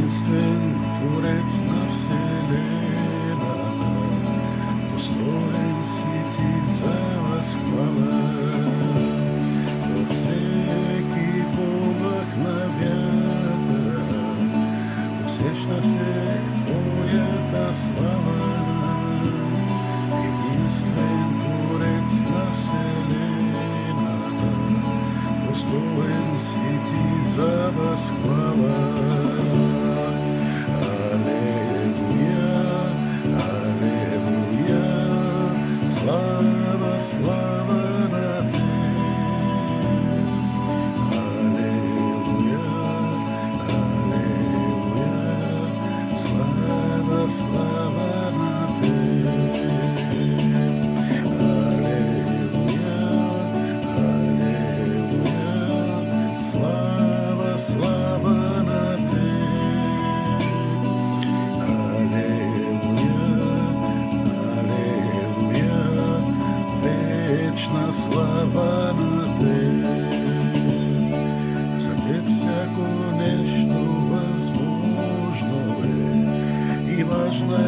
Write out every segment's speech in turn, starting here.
единствен Творец на Вселената, достоен си ти за възхвала. Във всеки помах на вятъра усеща се Твоята слава. Единствен Творец на Вселената, достоен си ти за възхвала. Алелуя, алелуя, слава, слава на Те. Алелуя, алелуя, слава, слава на Те. Слава, слава на Те. Алелуя, алелуя, вечна слава на Те. За Теб всяко нещо възможно е и важна е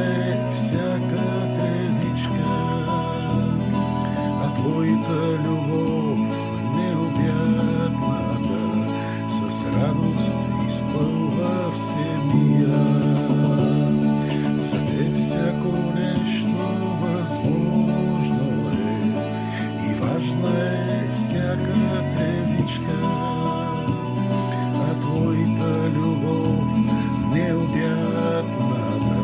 всяка тревичка, а Твоята любов необятната с радост изпълва всемира. За Теб всяко нещо възможно е и важна е всяка тревичка, а Твоята любов необятната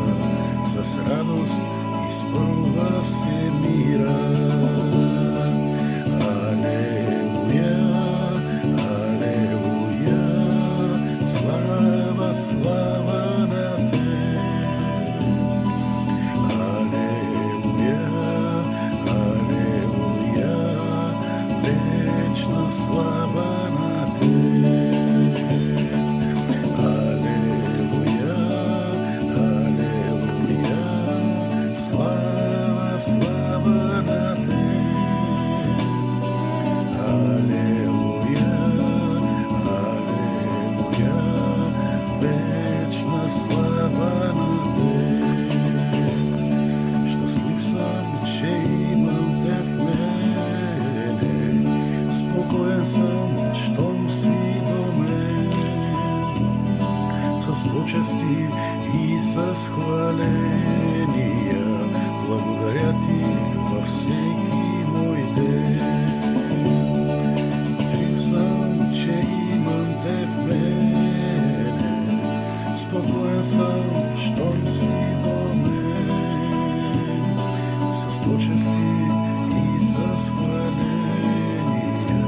с радост изпълва всемира. Слава на Те. Алелуя, алелуя, вечна слава на Те. Алелуя, алелуя, слава, слава на Те. Алелуя, алелуя, вечна слава на Те. Щастлив съм, че имам Те в мене, спокоен съм, щом си до мен. С почести и с хваления благодаря Ти във всеки мой ден. Жив съм, че имам Те в мене, спокоен съм, щом си до мен. С почести и с хваления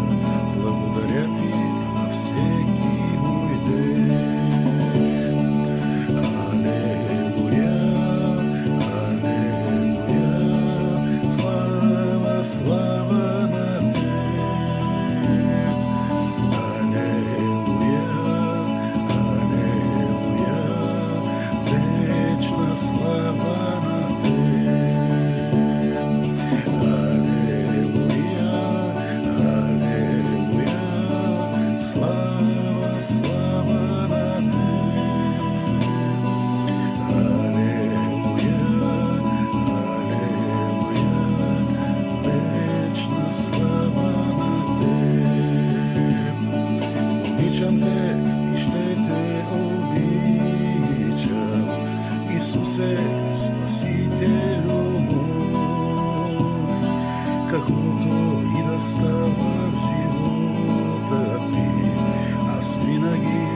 благодаря Ти във всеки мой ден. Алелуя, алелуя, слава, слава на Те. Алелуя, алелуя, вечна слава на Те. Алелуя, алелуя, слава, слава на Те. Алелуя, алелуя, вечна слава на Те. Обичам Те и ще Те обичам, Исусе, Спасителю мой. Каквото и да става в живота ми, аз винаги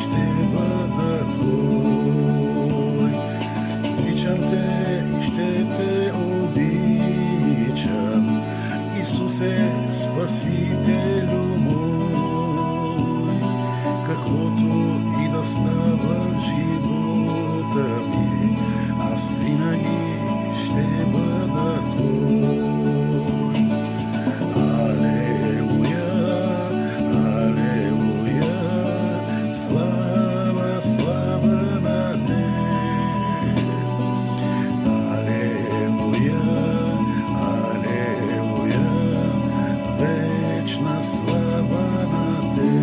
ще бъда Твой. Обичам Те и ще Те обичам, Исусе, Спасителю мой. Каквото и да става в живота ми, аз винаги ще бъда Твой. Алелуя, алелуя, слава, слава на Те. Алелуя, алелуя, вечна слава на Те.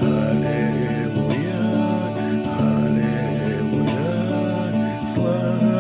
Алелуя, zlé.